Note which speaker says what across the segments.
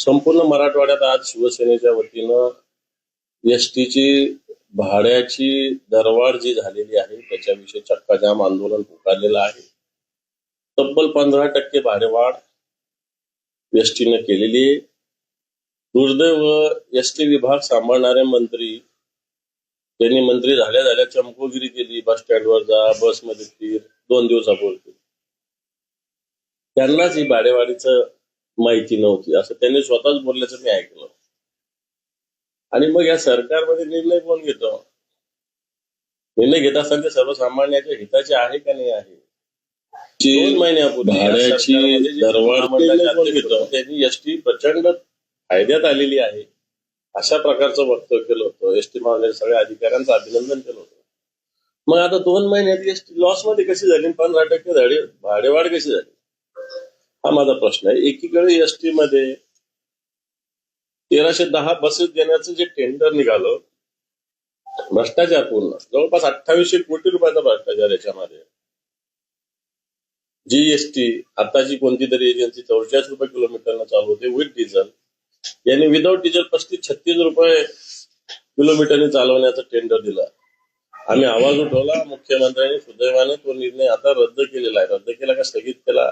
Speaker 1: संपूर्ण मराठवाड्यात आज शिवसेनेच्या वतीनं एसटीची भाड्याची दरवाढ जी झालेली आहे त्याच्याविषयी चक्काजाम आंदोलन पुकारलेलं आहे. तब्बल 15% भाडेवाढ एसटीने केलेली आहे. दुर्दैव एसटी विभाग सांभाळणारे मंत्री त्यांनी मंत्री झाल्या चमकोगिरी केली. बस स्टँडवर जा, बसमध्ये फिर, 2 दिवसापूर्वी त्यांनाच ही भाडेवाढीचं माहिती नव्हती असं त्यांनी स्वतःच बोलल्याचं मी ऐकलं. आणि मग या सरकारमध्ये निर्णय कोण घेतो? निर्णय घेत असताना ते सर्वसामान्यांच्या हिताचे आहे का नाही आहे? 2 महिन्यापूर्वी भाड्याची दरवाढ कोण घेतो? त्यांनी एसटी प्रचंड फायद्यात आलेली आहे अशा प्रकारचं वक्तव्य केलं होतं. एसटी महामंडळ सगळ्या अधिकाऱ्यांचं अभिनंदन केलं होतं. मग आता 2 महिन्यात एसटी लॉस मध्ये कशी झाली? 15% भाडेवाढ कशी झाली? हा माझा प्रश्न आहे. एकीकडे एसटी मध्ये 1310 बसेस देण्याचं जे टेंडर निघालं, भ्रष्टाचार पूर्ण जवळपास 2800 कोटी रुपयाचा भ्रष्टाचार याच्यामध्ये. जीएसटी आताची कोणती तरी एजन्सी 44 रुपये किलोमीटरनं चालू होते विथ डिझेल, यांनी विदाऊट डिझेल 35-36 रुपये किलोमीटरने चालवण्याचं टेंडर दिलं. आम्ही आवाज उठवला. मुख्यमंत्र्यांनी सुदैवाने तो निर्णय आता रद्द केलेला आहे. रद्द केला का स्थगित केला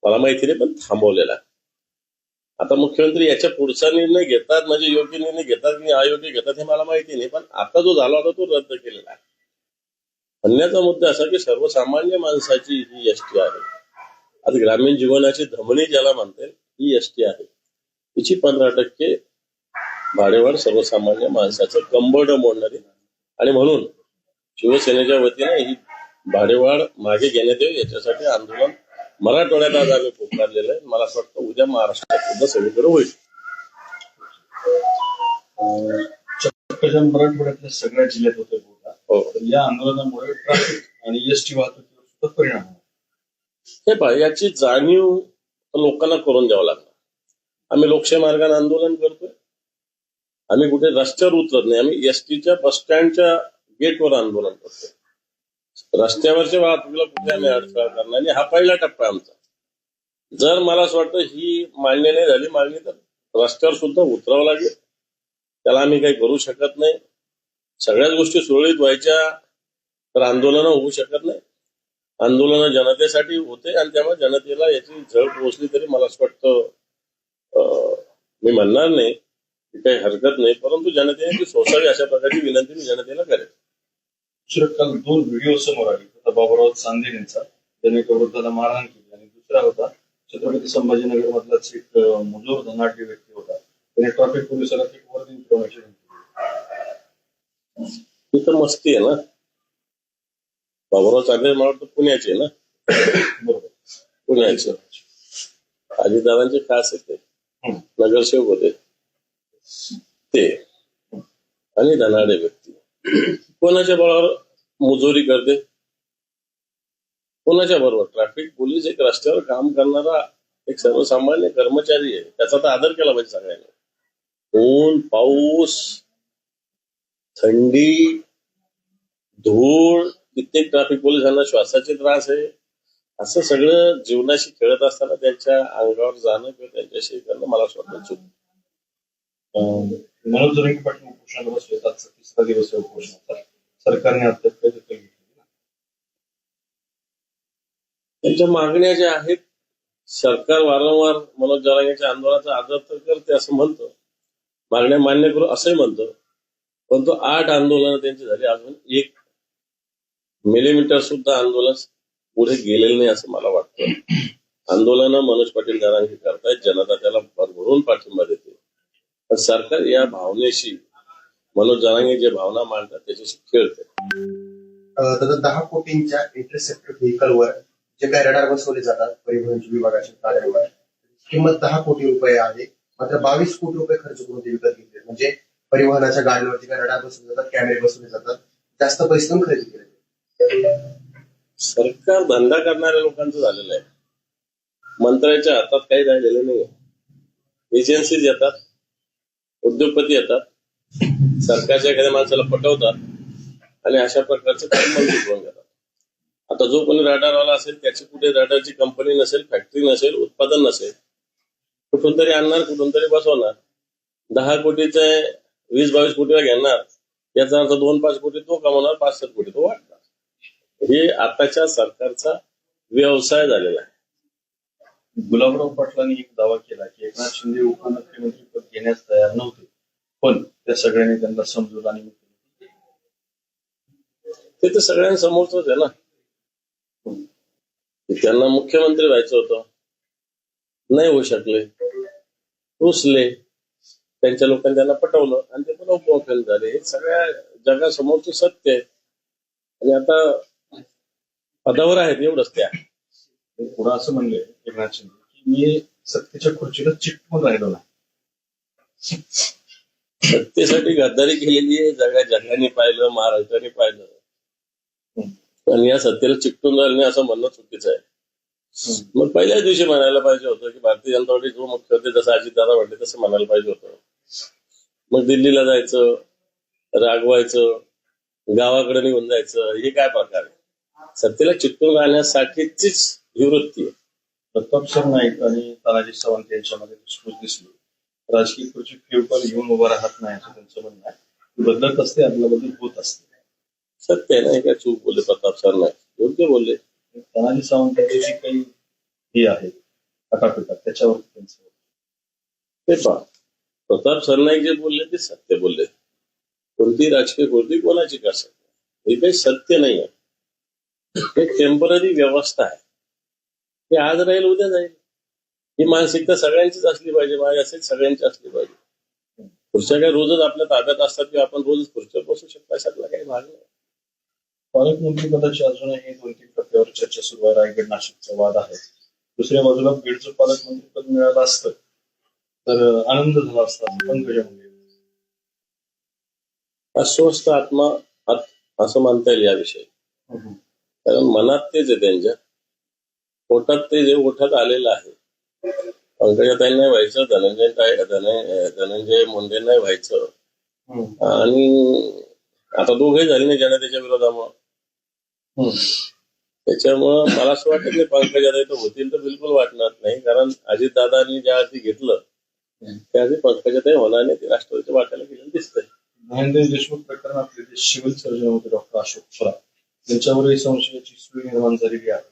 Speaker 1: मला माहिती नाही, पण थांबवलेला. आता मुख्यमंत्री याच्या पुढचा निर्णय घेतात म्हणजे योग्य निर्णय घेतात की अयोग्य घेतात हे मला माहिती नाही, पण आता जो झाला होता तो रद्द केलेला आहे. म्हणण्याचा मुद्दा असा की सर्वसामान्य माणसाची ही एसटी आहे. आज ग्रामीण जीवनाची धमनी ज्याला म्हणते ही एसटी आहे. तिची 15% भाडेवाढ सर्वसामान्य माणसाचं कंबरड मोडणारी, आणि म्हणून शिवसेनेच्या वतीने ही भाडेवाढ मागे घेण्यात यावी याच्यासाठी आंदोलन मराठवाड्यात आज आम्ही पुकारलेलं आहे. मला असं वाटतं उद्या महाराष्ट्रात सुद्धा सगळीकडे होईल.
Speaker 2: मराठवाड्यातल्या सगळ्या जिल्ह्यात होते या आंदोलनामुळे ट्रॅफिक आणि एसटी वाहतुकीवर सुद्धा परिणाम होतो.
Speaker 1: हे पहा, याची जाणीव लोकांना करून द्यावं लागणार. आम्ही लोकशाही मार्गाने आंदोलन करतोय. आम्ही कुठे रस्त्यावर उतरत नाही. आम्ही एसटीच्या बस स्टँडच्या गेटवर आंदोलन करतोय. रस्त्यावरच्या वाहतुकीला कुठे आम्ही अडथळा करणार आणि हा पहिला टप्पा आहे आमचा. जर मला असं वाटतं ही मान्य नाही झाली मागणी तर रस्त्यावर सुद्धा उतरावं लागेल. त्याला आम्ही काही करू शकत नाही. सगळ्याच गोष्टी सुरळीत व्हायच्या तर आंदोलनं होऊ शकत नाही. आंदोलनं जनतेसाठी होते आणि त्यामुळे जनतेला याची झळ पोहोचली तरी मला असं वाटतं मी म्हणणार नाही की काही हरकत नाही, परंतु जनतेने ती सोसावी अशा प्रकारची विनंती मी जनतेला करेन.
Speaker 2: काल 2 व्हिडिओ समोर आले. होता बाबूराव चांदेल यांचा, त्यांनी विरोधाला मारहाण केली, आणि दुसरा होता छत्रपती संभाजीनगर मधलाच एक मुजोर धनाढ्य व्यक्ती होता, त्याने ट्रॅफिक पोलिसाला वरती इन्फॉर्मेशन दिली.
Speaker 1: ही तर मस्ती आहे ना. बाबूराव चांदेल मला वाटतं पुण्याचे ना.
Speaker 2: बरोबर,
Speaker 1: पुण्याचे अजितदादांचे खास आहे ते नगरसेवक होते ते, आणि धनाढ्य व्यक्ती कोणाच्या बरोबर मुजोरी करते? कोणाच्या बरोबर? ट्रॅफिक पोलीस एक रस्त्यावर काम करणारा एक सर्वसामान्य कर्मचारी आहे. त्याचा तर आदर केला पाहिजे सगळ्यांनी. ऊन, पाऊस, थंडी, धूळ, कित्येक ट्रॅफिक पोलिसांना श्वासाचे त्रास आहे. असं सगळं जीवनाशी खेळत असताना त्यांच्या अंगावर जाणं किंवा त्यांच्याशी करणं मला वाटतं चूक.
Speaker 2: मनोज जरांगे पाटील उपोषणाला बसले. 3रा दिवस आहे उपोषणाचा. सरकारने अद्याप काही दखल घेतली.
Speaker 1: त्यांच्या मागण्या ज्या आहेत, सरकार वारंवार मनोज जरांगेच्या आंदोलनाचा आदर तर करते असं म्हणतं, मागण्या मान्य करू असंही म्हणतं, परंतु 8 आंदोलनं त्यांची झाली, अजून 1 मिलीमीटर सुद्धा आंदोलन पुढे गेलेलं नाही असं मला वाटतं. आंदोलनं मनोज पाटील जरांगे करतायत, जनता त्याला भरभरून पाठिंबा देते. पण सरकार या भावनेशी, मनोज जरांगे जे भावना मांडतात त्याच्याशी खेळते.
Speaker 3: 10 कोटींच्या इंटरसेप्टर व्हेकलवर जे काही रडार बसवले जातात परिवहन विभागाच्या कार्यालयावर, किंमत 10 कोटी रुपये आहे. मात्र 22 कोटी रुपये खर्च करून ते विकत घेतले. म्हणजे परिवहनाच्या गाड्यांवरती काही रडार बसवले जातात, कॅमेरे बसवले जातात, जास्त पैसे देऊन खरेदी केले.
Speaker 1: सरकार धंदा करणाऱ्या लोकांचं झालेलं आहे. मंत्र्याच्या हातात काही राहिलेलं नाही. एजन्सीज येतात, उद्योगपती येतात, सरकारच्या एखाद्या माणसाला पटवतात आणि अशा प्रकारचे काम मंजूर करून घेतात. आता जो कोणी रडारवाला असेल त्याची कुठे रडारची कंपनी नसेल, फॅक्टरी नसेल, उत्पादन नसेल, कुठून तरी आणणार, कुठून तरी बसवणार. 10 कोटीचे 20-22 कोटीला घेणार, याचा अर्थ 2-5 कोटी तो कमवणार, 5-7 कोटी तो वाटणार. हे आताच्या सरकारचा व्यवसाय झालेला आहे.
Speaker 2: गुलाबराव पाटलांनी एक दावा केला की एकनाथ शिंदे उपमुख्यमंत्री पद घेण्यास तयार नव्हते, पण त्या सगळ्यांनी त्यांना समजून आणि
Speaker 1: ते तर सगळ्यांसमोरच आहे ना. त्यांना मुख्यमंत्री व्हायचं होतं, नाही होऊ शकले, रुसले, त्यांच्या लोकांनी त्यांना पटवलं आणि ते पण उपमुख्यमंत्री झाले. हे सगळ्या जगासमोरचं सत्य आहे. आणि आता पदावर आहेत एवढंच त्या.
Speaker 2: पुढे असं म्हणले एकनाथ शिंदे की मी सत्तेच्या खुर्चीला चिटकून राहिलो नाही.
Speaker 1: सत्तेसाठी गद्दारी केलेली आहे, जगाने पाहिलं, महाराष्ट्राने पाहिलं. आणि या सत्तेला चिकटून राहिलं नाही असं म्हणणं चुकीचं आहे. मग पहिल्याच दिवशी म्हणायला पाहिजे होतं की भारतीय जनता पार्टी जो मुख्य होते, जसं अजितदादा म्हटले तसं म्हणायला पाहिजे होतं. मग दिल्लीला जायचं, रागवायचं, गावाकडे निघून जायचं, हे काय प्रकार आहे? सत्तेला चिकटून राहण्यासाठीचीच ही वृत्ती आहे.
Speaker 2: प्रताप सरनाईक आणि तानाजी सावंत यांच्यामध्ये धुसफूस दिसली. राजकीय खुर्ची फेवकाल घेऊन उभा राहत नाही असं त्यांचं म्हणणं आहे. बदलत असते, आपला बदल होत असते.
Speaker 1: सत्य आहे ना, हे काय चूक बोलले प्रताप सरनाईक, योग्य बोलले.
Speaker 2: तानाजी सावंतांची जी काही हे आहे अटापिटा त्याच्यावर त्यांचं
Speaker 1: ते पहा, प्रताप सरनाईक जे बोलले ते सत्य बोलले. कोणती राजकीय कृती कोणाची का हे काही सत्य नाही आहे. हे टेम्पररी व्यवस्था आहे. हे आज राहील, उद्या जाईल. ही मानसिकता सगळ्यांचीच असली पाहिजे, माझी असेल सगळ्यांची असली पाहिजे. खुर्च्या काय रोजच आपल्या ताब्यात असतात किंवा आपण रोजच खुर्च्यावर बसू शकतो अशातला काही भाग नाही.
Speaker 2: पालकमंत्री पदाची अजूनही 2-3 टप्प्यावर चर्चा सुरू आहे. रायगड नाशिकचा वाद आहे. दुसऱ्या बाजूला बीडचं पालकमंत्री पद मिळालं असतं तर आनंद झाला असता. पंकजा मुंडे
Speaker 1: अस्वस्थ आत्मा असं म्हणता येईल याविषयी. कारण मनात तेच आहे त्यांच्या, पोटात ते जे ओठात आलेलं आहे. पंकजाताई नाही व्हायचं, धनंजय मुंडे नाही व्हायचं. आणि आता दोघे झाले नाही जनतेच्या विरोधामुळे. त्याच्यामुळं मला असं वाटत नाही पंकजाताई तर होतील तर बिलकुल वाटणार नाही. कारण अजितदादांनी ज्या आधी घेतलं त्या आधी पंकजाताई होणार नाही, ते राष्ट्रवादीच्या वाट्याला गेलेलं दिसतंय.
Speaker 2: महेंद्र देशमुख प्रकरणातले जे सिव्हिल सर्जन होते डॉक्टर अशोक फरा त्यांच्यावरही संशयाची सुई निर्माण झालेली आहे.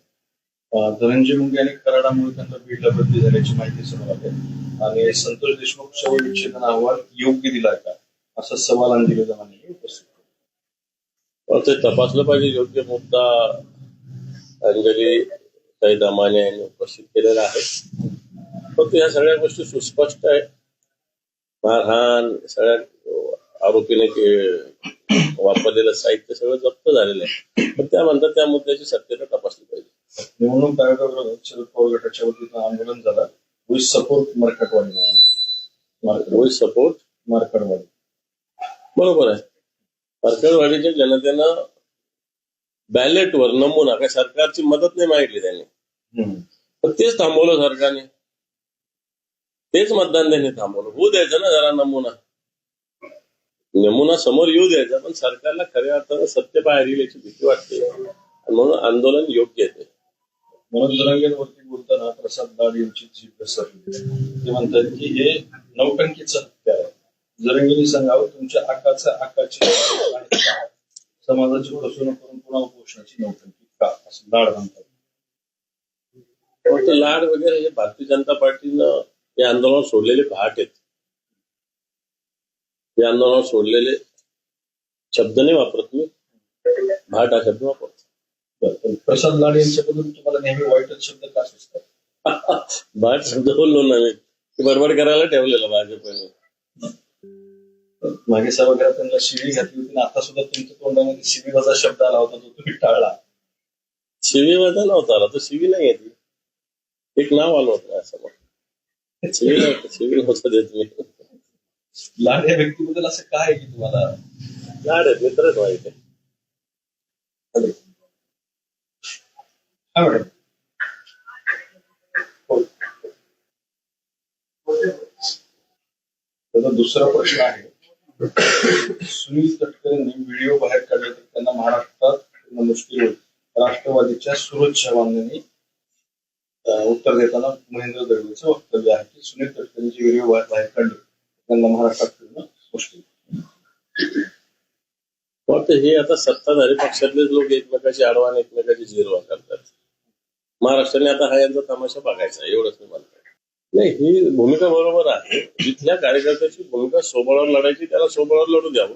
Speaker 2: धनंजय मुंडे आणि कराडामुळे त्यांना बीडला बदली झाल्याची माहिती समोर आली. आणि संतोष देशमुख शवविच्छेदन अहवाल योग्य दिला का असा सवाल अंजली दमाने उपस्थित केला.
Speaker 1: ते तपासलं पाहिजे. योग्य मुद्दा अंजली दमाने यांनी उपस्थित केलेला आहे. फक्त या सगळ्या गोष्टी सुस्पष्ट आहे. मारहाण, सगळ्या आरोपीने वापरलेलं साहित्य सगळं जप्त झालेलं आहे. पण त्या म्हणतात त्या मुद्द्याची सत्यता तपासली पाहिजे.
Speaker 2: निवडणूक आयोगाविरोधात शरद पवार गटाच्या वतीनं आंदोलन झालं. वी सपोर्ट मरकटवाडी नावाने.
Speaker 1: वी सपोर्ट
Speaker 2: मार्कडवाडी
Speaker 1: बरोबर आहे. मार्कडवाडीच्या जनतेनं बॅलेटवर नमुना, काय सरकारची मदत नाही मागितली त्यांनी, पण तेच थांबवलं सरकारने. तेच मतदान त्यांनी थांबवलं. होऊ द्यायचं ना जरा नमुना समोर येऊ द्यायचा. पण सरकारला खऱ्या अर्थानं सत्य बाहेर येईल याची भीती वाटते आणि म्हणून आंदोलन योग्य आहे.
Speaker 2: मनोज जरांगेंवरती बोलताना प्रसाद लाड यांची जीभ घसरली. ते म्हणतात की हे नौटंकीचं हत्या आहे. जरांगेंनी सांगावं तुमच्या आकाची समाजाची फसवणूक करून पुन्हा उपोषणाची नौटंकी का असं लाड म्हणतात.
Speaker 1: लाड वगैरे हे भारतीय जनता पार्टीनं हे आंदोलन सोडलेले भाट आहेत. हे आंदोलन सोडलेले शब्द नाही वापरत मी, भाट हा शब्द वापरतो.
Speaker 2: प्रसाद लाड यांच्याबद्दल तुम्हाला नेहमी वाईटच शब्द का सुचतात?
Speaker 1: भाट शब्द बोललो ना मी, बडबड करायला ठेवलेलं भाजपने.
Speaker 2: मागे सभागृहात त्यांना शिवी घातली होती. आता सुद्धा तुमच्या तोंडामध्ये शिवीवाचा शब्द आला होता, तो तुम्ही टाळला.
Speaker 1: शिवीवाजा नव्हता आला, तो शिवी नाही येते, एक नाव आलं होतं असं मग शिवी नव्हतं देत मी.
Speaker 2: लाड या व्यक्तीबद्दल असं काय आहे की तुम्हाला?
Speaker 1: लाड आहेत, मित्रच वाईट आहे.
Speaker 2: हा मॅडम. त्याचा दुसरा प्रश्न आहे. सुनील तटकरेंनी व्हिडिओ बाहेर काढले तर त्यांना महाराष्ट्रात मुश्किल होईल. राष्ट्रवादीच्या सूरज चव्हाणांनी उत्तर देताना महेंद्र दळवीचं वक्तव्य आहे की सुनील तटकरेंची व्हिडिओ बाहेर काढली त्यांना महाराष्ट्रात फिरणं मुश्किल.
Speaker 1: फक्त हे आता सत्ताधारी पक्षातलेच लोक एकमेकाची आडवा आणि एकमेकाची जिरवा करतात. महाराष्ट्राने आता हा यांचा तमाशा बघायचा एवढंच मी म्हणतो. नाही, ही भूमिका बरोबर आहे. जिथल्या कार्यकर्त्याची भूमिका सोबळावर लढायची त्याला सोबळावर लढू द्यावं.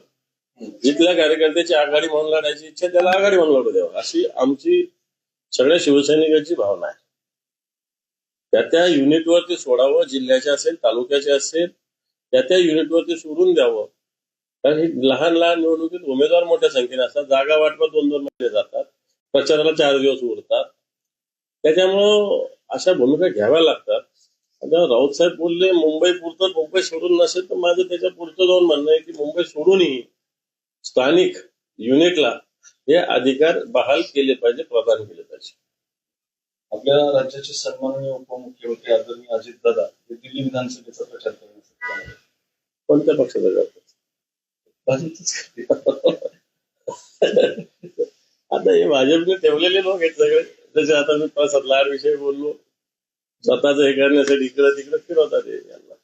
Speaker 1: जिथल्या कार्यकर्त्याची आघाडी म्हणून लढायची इच्छा त्याला आघाडी म्हणून लढू द्यावं, अशी आमची सगळ्या शिवसैनिकांची भावना आहे. त्या युनिटवरती सोडावं, जिल्ह्याचे असेल तालुक्याचे असेल त्या युनिटवरती सोडून द्यावं. कारण ही लहान लहान निवडणुकीत उमेदवार मोठ्या संख्येने असतात, जागा वाटपात 2-2 महिने जातात, प्रचाराला 4 दिवस उरतात. त्याच्यामुळं अशा भूमिका घ्याव्या लागतात. आता राऊत साहेब बोलले मुंबई पुरतं, मुंबई सोडून नसेल तर माझं त्याच्या पुढचं जाऊन म्हणणं आहे की मुंबई सोडूनही स्थानिक युनिटला हे अधिकार बहाल केले पाहिजे, प्रदान केले पाहिजे.
Speaker 2: आपल्या राज्याचे सन्माननीय उपमुख्यमंत्री आदरणीय अजितदादा हे दिल्ली विधानसभेचा प्रचार करण्यासाठी
Speaker 1: कोणत्या पक्षाचा करतात?
Speaker 2: भाजपचंच करते.
Speaker 1: आता हे भाजपने ठेवलेले लोक आहेत सगळे. जसे आता मी प्रसाद लाड विषयी बोललो, स्वतःच हे करण्यासाठी इकडे तिकडे फिरवतात यांना.